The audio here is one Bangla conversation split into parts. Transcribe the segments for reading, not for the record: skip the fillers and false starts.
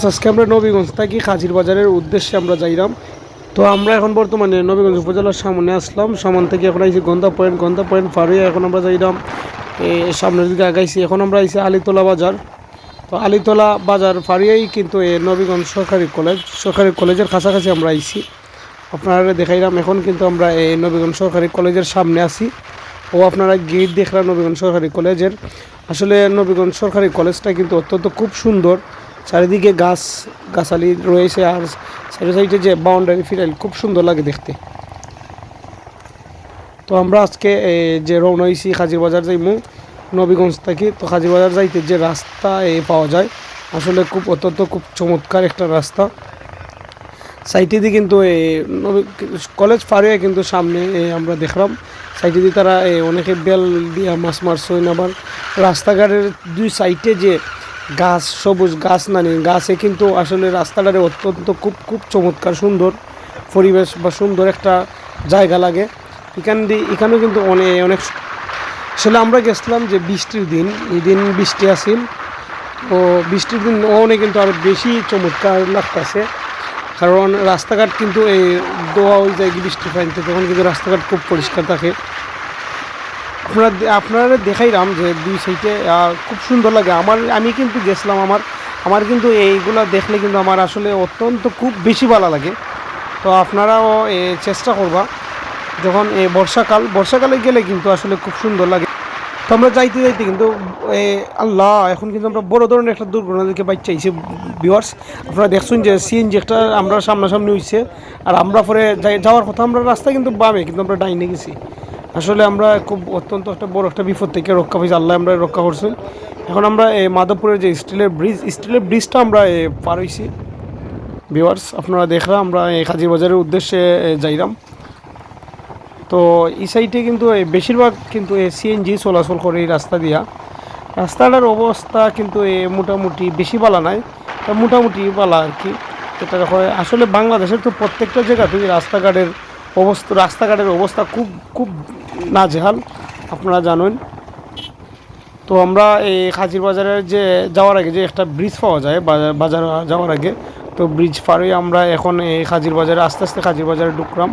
আজকে আমরা নবীগঞ্জ থাকি হাজির বাজারের উদ্দেশ্যে আমরা যাইলাম। তো আমরা এখন বর্তমানে নবীগঞ্জ উপজেলার সামনে আসলাম। সামনে থেকে এখন আইছি গন্ধা পয়েন্ট পার হয়ে এখন আমরা যাইলাম সামনের দিকে আগাইছি। এখন আমরা আইছি আলীতলা বাজার। তো আলীতলা বাজার ফারিয়েই কিন্তু নবীগঞ্জ সরকারি কলেজের কাছাকাছি আমরা আইছি। আপনারা দেখাইলাম এখন কিন্তু আমরা এই নবীগঞ্জ সরকারি কলেজের সামনে আছি। ও আপনারা গেট দেখলাম নবীগঞ্জ সরকারি কলেজের। আসলে নবীগঞ্জ সরকারি কলেজটা কিন্তু অত্যন্ত খুব সুন্দর। চারিদিকে গাছালি রয়েছে, আর সাইডে যে বাউন্ডারি ফিরাইল খুব সুন্দর লাগে দেখতে। তো আমরা আজকে যে রওনা হয়েছি হাজিরবাজার যাইমু নবীগঞ্জ থেকে। তো হাজিরবাজার যাইতে যে রাস্তা পাওয়া যায় আসলে অত্যন্ত খুব চমৎকার একটা রাস্তা। সাইটে দিয়ে কিন্তু কলেজ ফারিয়ে কিন্তু সামনে আমরা দেখলাম সাইটে দিয়ে তারা অনেকে বেল দিয়া মাছ মারছেন। আবার রাস্তাঘাটের দুই সাইডে যে গাছ, সবুজ গাছ গাছে কিন্তু আসলে রাস্তাটারে অত্যন্ত খুব চমৎকার সুন্দর পরিবেশ বা সুন্দর একটা জায়গা লাগে। এখানেও কিন্তু অনেক আসলে আমরা গেছিলাম যে বৃষ্টির দিন, এই দিন বৃষ্টি আসিল। তো বৃষ্টির দিন অনেক কিন্তু আরও বেশি চমৎকার লাগতেছে, কারণ রাস্তাঘাট কিন্তু এই দোয়া হয়ে যায় বৃষ্টি পাইতে, তখন কিন্তু রাস্তাঘাট খুব পরিষ্কার থাকে। আপনারা দেখাইলাম যে দুই সাইডে খুব সুন্দর লাগে। আমি কিন্তু গেছিলাম, আমার কিন্তু এইগুলা দেখলে কিন্তু আমার আসলে অত্যন্ত খুব বেশি ভালো লাগে। তো আপনারাও চেষ্টা করবা যখন বর্ষাকালে গেলে কিন্তু আসলে খুব সুন্দর লাগে। তো আমরা যাইতে কিন্তু আল্লাহ এখন কিন্তু আমরা বড় ধরনের একটা দুর্ঘটনা দেখে চাইছি ভিউয়ার্স। আপনারা দেখছেন যে সিএনজি একটা আমরা সামনাসামনি হয়েছে, আর আমরা পরে যাওয়ার কথা আমরা রাস্তা কিন্তু বামে, কিন্তু আমরা ডাইনে গেছি। আসলে আমরা অত্যন্ত একটা বড় একটা বিপদ থেকে রক্ষা পেয়েছি, আল্লাহ আমরা রক্ষা করছেন। এখন আমরা মাধবপুরের যে স্টিলের ব্রিজটা আমরা পার হয়েছি ভিউয়ার্স। আপনারা দেখলাম আমরা হাজিরবাজারের উদ্দেশ্যে যাইলাম। তো এই সাইডে কিন্তু বেশিরভাগ কিন্তু সিএনজি চলাচল করে এই রাস্তা দিয়া। রাস্তাটার অবস্থা কিন্তু মোটামুটি বেশি বালা নাই, মোটামুটি বালা আর কি। এটা হয় আসলে বাংলাদেশের তো প্রত্যেকটা জায়গাতেই রাস্তাঘাটের অবস্থা খুব নাজেহাল, আপনারা জানেন। তো আমরা এই হাজিরবাজারের যে যাওয়ার আগে যে একটা ব্রিজ পাওয়া যায় বাজার যাওয়ার আগে, তো ব্রিজ পার হয়ে আমরা এখন এই হাজিরবাজারে আস্তে আস্তে হাজিরবাজারে ঢুকলাম।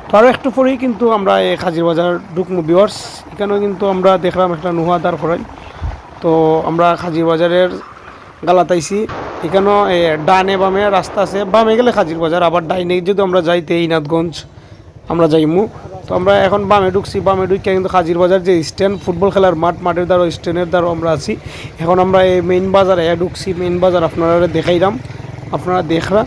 তো আরও একটু পরেই কিন্তু আমরা এই হাজিরবাজার ঢুকমু ভিউয়ার্স। এখানেও কিন্তু আমরা দেখলাম একটা নুহা দাঁড় করাই। তো আমরা হাজিরবাজারের গালাতাইছি। এখানেও ডানে বামে রাস্তা আছে, বামে গেলে হাজিরবাজার, আবার ডাইনে যদি আমরা যাইতে ইনাথগঞ্জ আমরা যাইমু। তো আমরা এখন বামে ঢুকছি, বামে ঢুকে কিন্তু হাজিরবাজার যে স্ট্যান্ড ফুটবল খেলার মাঠের দ্বারা স্ট্যান্ডের দ্বারা আমরা আছি। এখন আমরা এই মেইন বাজারে ঢুকছি। মেইন বাজার আপনারা দেখাইলাম, আপনারা দেখরা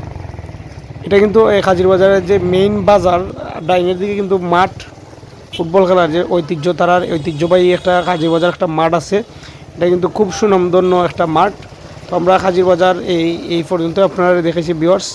এটা কিন্তু হাজিরবাজারের যে মেইন বাজার, ডাইনের দিকে কিন্তু মাঠ, ফুটবল খেলার যে ঐতিহ্যবাহী একটা হাজিরবাজার একটা মাঠ আছে। এটা কিন্তু খুব সুনামধন্য একটা মাঠ। তো আমরা হাজিরবাজার এই পর্যন্ত আপনারা দেখেছি ভিউয়ার্স।